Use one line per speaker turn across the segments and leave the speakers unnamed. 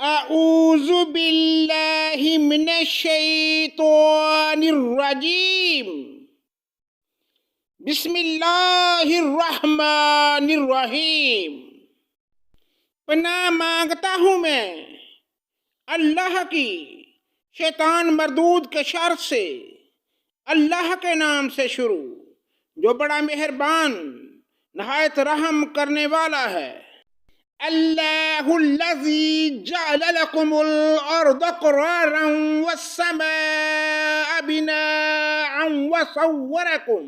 اعوذ باللہ من الشیطان الرجیم بسم اللہ الرحمن الرحیم۔ پناہ مانگتا ہوں میں اللہ کی شیطان مردود کے شر سے، اللہ کے نام سے شروع جو بڑا مہربان نہایت رحم کرنے والا ہے۔ اللہ الذی جعل لکم الارض قرارا والسماء بناء وصورکم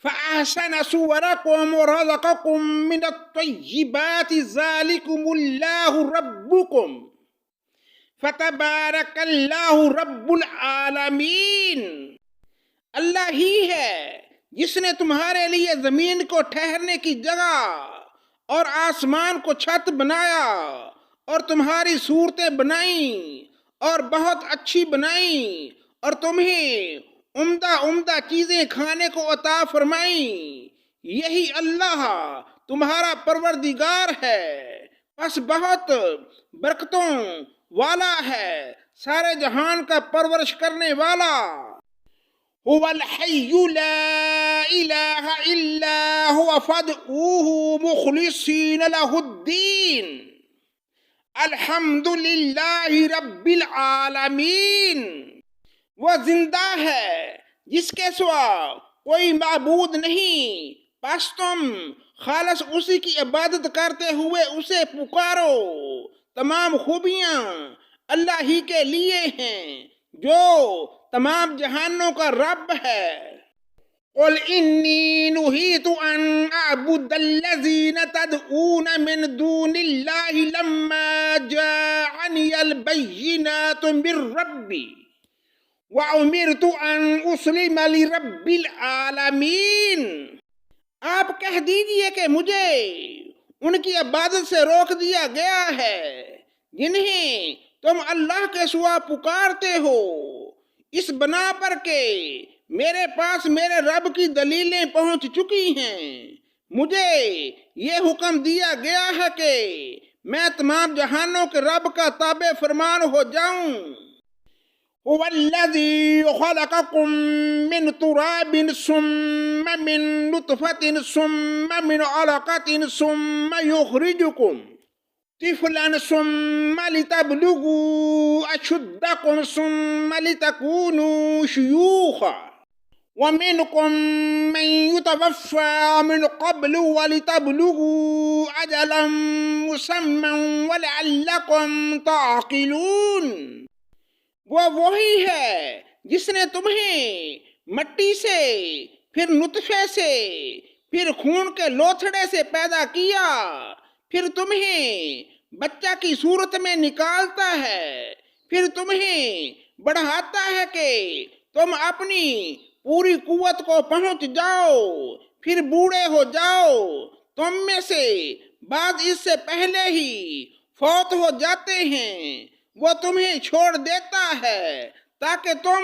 فأحسن صورکم ورزقکم من الطیبات ذالکم اللہ ربکم فتبارک اللہ رب العالمین۔ اللہ ہی ہے جس نے تمہارے لیے زمین کو ٹھہرنے کی جگہ اور آسمان کو چھت بنایا اور تمہاری صورتیں بنائیں اور بہت اچھی بنائیں اور تمہیں عمدہ عمدہ چیزیں کھانے کو عطا فرمائیں۔ یہی اللہ تمہارا پروردگار ہے، پس بہت برکتوں والا ہے، سارے جہان کا پرورش کرنے والا۔ هو الحي لا إله إلا هو فادعوه مخلصين له الدين الحمد لله رب العالمین۔ وہ زندہ ہے جس کے سوا کوئی معبود نہیں، پس تم خالص اسی کی عبادت کرتے ہوئے اسے پکارو۔ تمام خوبیاں اللہ ہی کے لیے ہیں جو تمام جہانوں کا رب ہے۔ قل انی نہیت ان اعبد الذین تدعون من دون اللہ لما جاءنی البینات من ربی وامرت ان اسلم لرب العالمین۔ آپ کہہ دیجئے کہ مجھے ان کی عبادت سے روک دیا گیا ہے جنہیں تم اللہ کے سوا پکارتے ہو، اس بنا پر کہ میرے پاس میرے رب کی دلیلیں پہنچ چکی ہیں۔ مجھے یہ حکم دیا گیا ہے کہ میں تمام جہانوں کے رب کا تابع فرمان ہو جاؤں۔ هو الذی خلقکم من تراب ثم من نطفة ثم من علقة ثم یخرجکم طفلا ثم لتبلغوا أشدكم ثم لتكونوا شيوخا ومنكم من يتوفى من قبل ولتبلغوا أجلا مسمى ولعلكم تعقلون۔ وہ وہی ہے جس نے تمہیں مٹی سے، پھر نطفے سے، پھر خون کے لوتھڑے سے پیدا کیا، پھر تمہیں بچہ کی صورت میں نکالتا ہے، پھر تمہیں بڑھاتا ہے کہ تم اپنی پوری قوت کو پہنچ جاؤ، پھر بوڑھے ہو جاؤ۔ تم میں سے بعض اس سے پہلے ہی فوت ہو جاتے ہیں۔ وہ تمہیں چھوڑ دیتا ہے تاکہ تم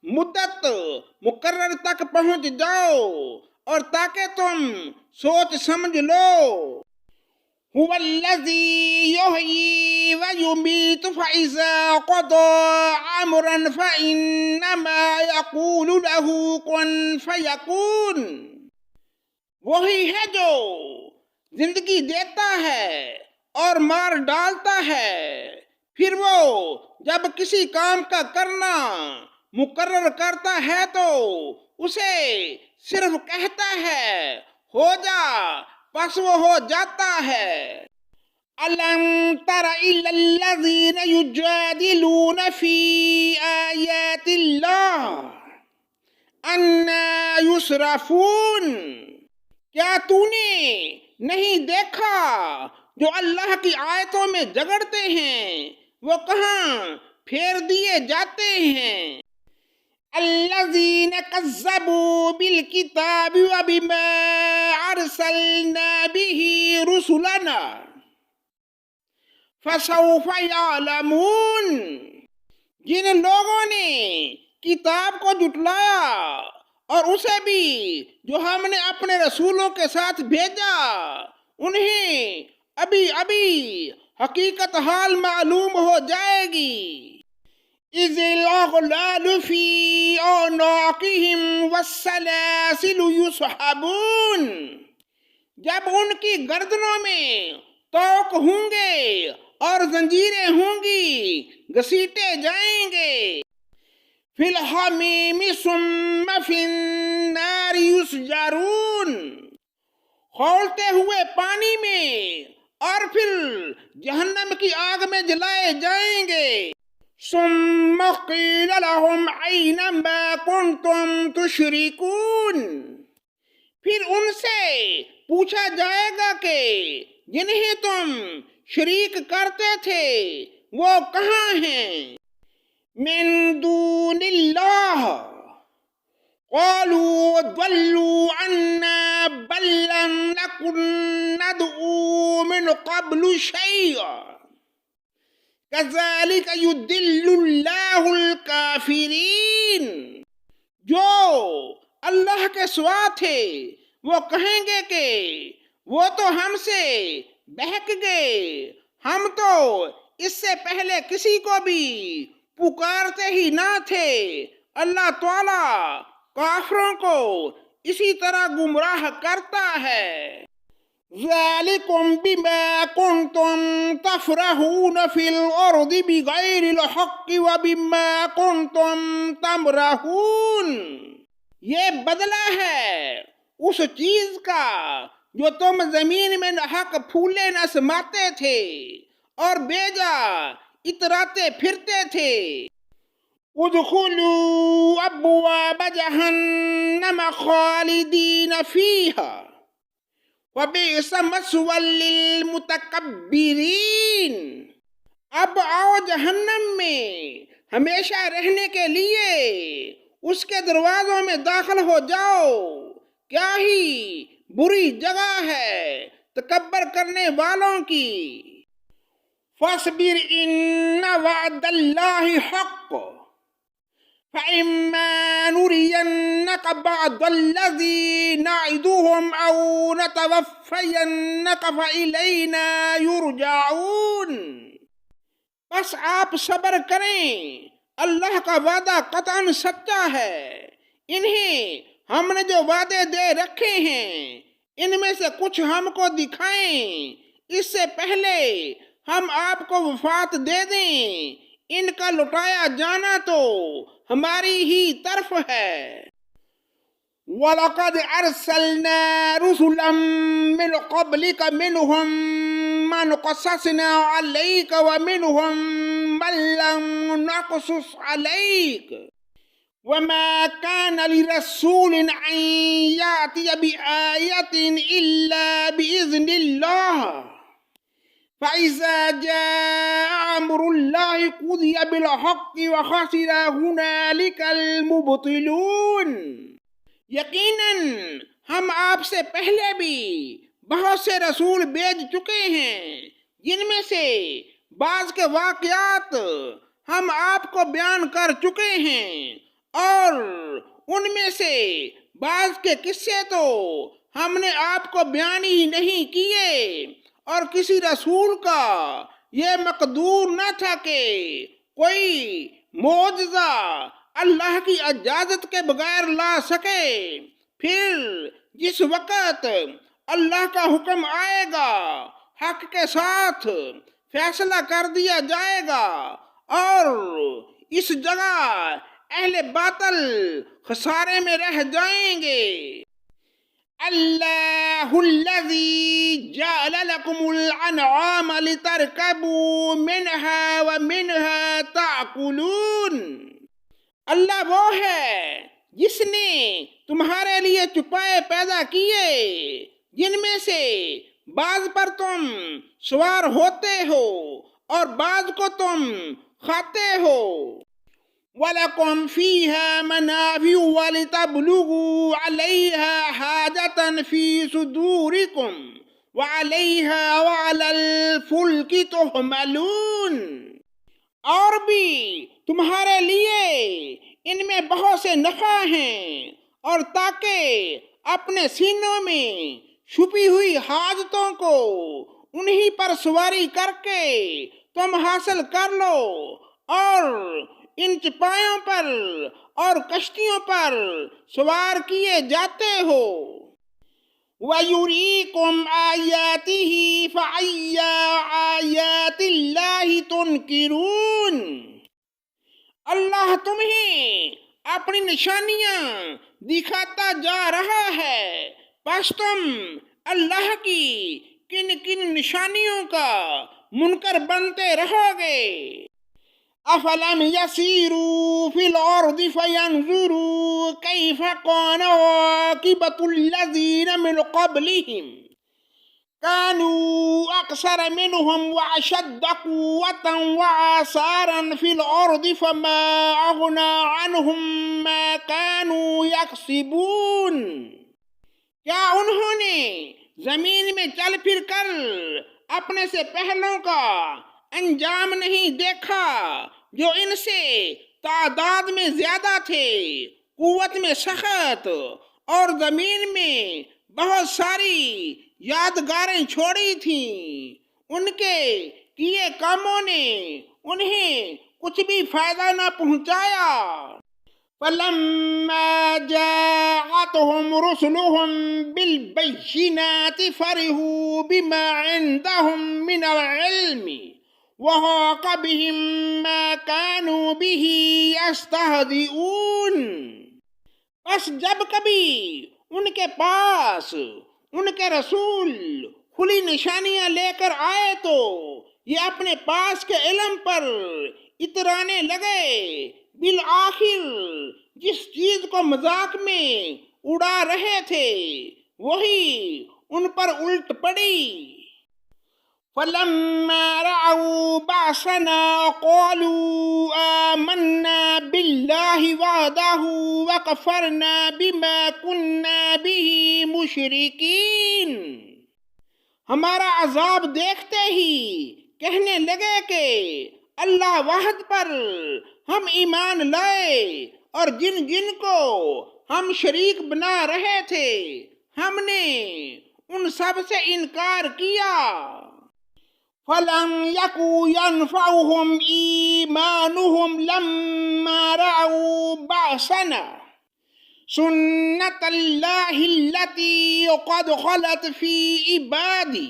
مدت مقرر تک پہنچ جاؤ اور تاکہ تم سوچ سمجھ لو۔ هو الذی یحیی ویمیت فإذا قضى امرا فإنما یقول له کن فیکون۔ وہی ہے جو زندگی دیتا ہے اور مار ڈالتا ہے، پھر وہ جب کسی کام کا کرنا مقرر کرتا ہے تو اسے صرف کہتا ہے ہو جا، پس وہ ہو جاتا ہے۔ أَلَمْ تَرَ إِلَى الَّذِينَ يُجَادِلُونَ فِي آيَاتِ اللَّهِ أَنَّىٰ يُصْرَفُونَ۔ کیا تو نے نہیں دیکھا جو اللہ کی آیتوں میں جھگڑتے ہیں، وہ کہاں پھیر دیے جاتے ہیں۔ الذین کذبوا بالکتاب وبما ارسلنا به رسلنا فسوف یعلمون۔ جن لوگوں نے کتاب کو جھٹلایا اور اسے بھی جو ہم نے اپنے رسولوں کے ساتھ بھیجا، انہیں ابھی حقیقت حال معلوم ہو جائے گی۔ اذ الاغلال فی اعناقہم والسلاسل یسحبون، جب ان کی گردنوں میں طوق ہوں گے اور زنجیریں ہوں گی، گھسیٹے جائیں گے۔ فی الحمیم ثم فی النار یسجرون، کھولتے ہوئے پانی میں اور پھر جہنم کی آگ میں جلائے جائیں گے۔ ثم قیل لہم این ما کنتم تشرکون، پھر ان سے پوچھا جائے گا کہ جنہیں تم شریک کرتے تھے وہ کہاں ہیں؟ من دون اللہ، قالوا ضلوا عنا بل لم نکن ندعو من قبل شیئا کذالک یضل اللہ الکافرین، جو اللہ کے سوا تھے وہ کہیں گے کہ وہ تو ہم سے بہک گئے، ہم تو اس سے پہلے کسی کو بھی پکارتے ہی نہ تھے۔ اللہ تعالی کافروں کو اسی طرح گمراہ کرتا ہے۔ ذالکم بما کنتم تفرحون فی الارض بغیر الحق وبما کنتم تمرحون، یہ بدلہ ہے اس چیز کا جو تم زمین میں ناحق پھولے نہ سماتے تھے اور بیجا اتراتے پھرتے تھے۔ ادخلوا ابواب جہنم خالدین فیہا وبئس مثوی للمتکبرین، اب آؤ جہنم میں ہمیشہ رہنے کے لیے اس کے دروازوں میں داخل ہو جاؤ، کیا ہی بری جگہ ہے تکبر کرنے والوں کی۔ فاصبر ان وعد اللہ حق فإما نرينك بعض الذي نعدهم أو نتوفينك فإلينا يرجعون، بس آپ صبر کریں، اللہ کا وعدہ قطعاً سچا ہے۔ انہیں ہم نے جو وعدے دے رکھے ہیں ان میں سے کچھ ہم کو دکھائیں، اس سے پہلے ہم آپ کو وفات دے دیں، ان کا لٹایا جانا تو ہماری ہی طرف ہے۔ وَلَقَدْ أَرْسَلْنَا رُسُلًا مِّن قَبْلِكَ مِنْهُمْ مَنْ قَصَصْنَا عَلَيْكَ وَمِنْهُمْ مَنْ لَمْ نَقْصُصْ عَلَيْكَ وَمَا كَانَ لِرَسُولٍ أَنْ يَأْتِيَ بِآيَةٍ إِلَّا بِإِذْنِ اللَّهِ فَإِذَا جَاءَ أَمْرُ اللَّهِ قُضِيَ بِالْحَقِّ وَخَسِرَ هُنَالِكَ الْمُبْطِلُونَ، یقیناً ہم آپ سے پہلے بھی بہت سے رسول بھیج چکے ہیں، جن میں سے بعض کے واقعات ہم آپ کو بیان کر چکے ہیں اور ان میں سے بعض کے قصے تو ہم نے آپ کو بیان ہی نہیں کیے، اور کسی رسول کا یہ مقدور نہ تھا کہ کوئی معجزہ اللہ کی اجازت کے بغیر لا سکے۔ پھر جس وقت اللہ کا حکم آئے گا حق کے ساتھ فیصلہ کر دیا جائے گا، اور اس جگہ اہل باطل خسارے میں رہ جائیں گے۔ اللہ الذی جعل لکم الانعام لترکبوا منها ومنها تاکلون، اللہ وہ ہے جس نے تمہارے لیے چپائے پیدا کیے جن میں سے بعض پر تم سوار ہوتے ہو اور بعض کو تم کھاتے ہو۔ وَلَكُمْ فِيهَا مَنَافِعُ وَلِتَبْلُغُوا عَلَيْهَا حَاجَةً فِي صُدُورِكُمْ وَعَلَيْهَا وَعَلَى الْفُلْكِ تُحْمَلُونَ، اور بھی تمہارے لیے ان میں بہت سے نفع ہیں، اور تاکہ اپنے سینوں میں چھپی ہوئی حاجتوں کو انہی پر سواری کر کے تم حاصل کر لو اور ان چپایوں پر اور کشتیوں پر سوار کیے جاتے ہو۔ وَيُرِيكُمْ آيَاتِهِ فَأَيَّ آيَاتِ اللَّهِ تُنْكِرُونَ۔ اللہ تمہیں اپنی نشانیاں دکھاتا جا رہا ہے، پس تم اللہ کی کن کن نشانیوں کا منکر بنتے رہو گے۔ افلم یسیروا فی الارض فینظروا کیف کان عاقبۃ الذین من قبلہم كانوا أكثر منهم وأشد قوة وآثارا في الأرض فما أغنى عنهم ما كانوا يكسبون۔ کیا انہوں نے زمین میں چل پھر کر اپنے سے پہلوں کا انجام نہیں دیکھا جو ان سے تعداد میں زیادہ تھے، قوت میں سخت اور زمین میں بہت ساری یادگاریں چھوڑی تھیں؟ ان کے کیے کاموں نے انہیں کچھ بھی فائدہ نہ پہنچایا۔ فَلَمَّا جَاءَتْهُمْ رُسُلُهُم بِالْبَيِّنَاتِ فَرِحُوا بِمَا عِندَهُم مِّنَ الْعِلْمِ وَحَاقَ بِهِم مَّا كَانُوا بِهِ يَسْتَهْزِئُونَ۔ بس جب کبھی ان کے پاس ان کے رسول کھلی نشانیاں لے کر آئے تو یہ اپنے پاس کے علم پر اترانے لگے۔ بالآخر جس چیز کو مذاق میں اڑا رہے تھے وہی ان پر الٹ پڑی۔ فَلَمَّا رَأَوْا بَأْسَنَا قَالُوا آمَنَّا بِاللَّهِ وَحْدَهُ وَكَفَرْنَا بِمَا كُنَّا بِهِ مُشْرِكِينَ۔ ہمارا عذاب دیکھتے ہی کہنے لگے کہ اللہ واحد پر ہم ایمان لائے اور جن جن کو ہم شریک بنا رہے تھے ہم نے ان سب سے انکار کیا۔ فَلَمْ يَكُ يَنْفَعُهُمْ إِيمَانُهُمْ لَمَّا رَأَوْا بَأْسَنَا سُنَّتَ اللَّهِ الَّتِي قَدْ خَلَتْ فِي عِبَادِهِ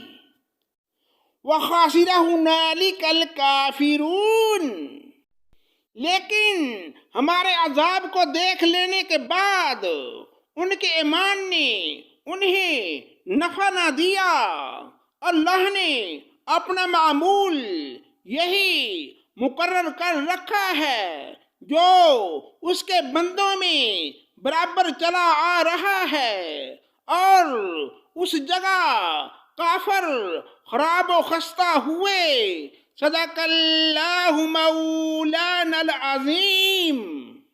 وَخَسِرَ هُنَالِكَ الْكَافِرُونَ۔ لیکن ہمارے عذاب کو دیکھ لینے کے بعد ان کے ایمان نے انہیں نفع نہ دیا۔ اللہ نے اپنا معمول یہی مقرر کر رکھا ہے جو اس کے بندوں میں برابر چلا آ رہا ہے، اور اس جگہ کافر خراب و خستہ ہوئے۔ صدق اللہ مولانا العظیم۔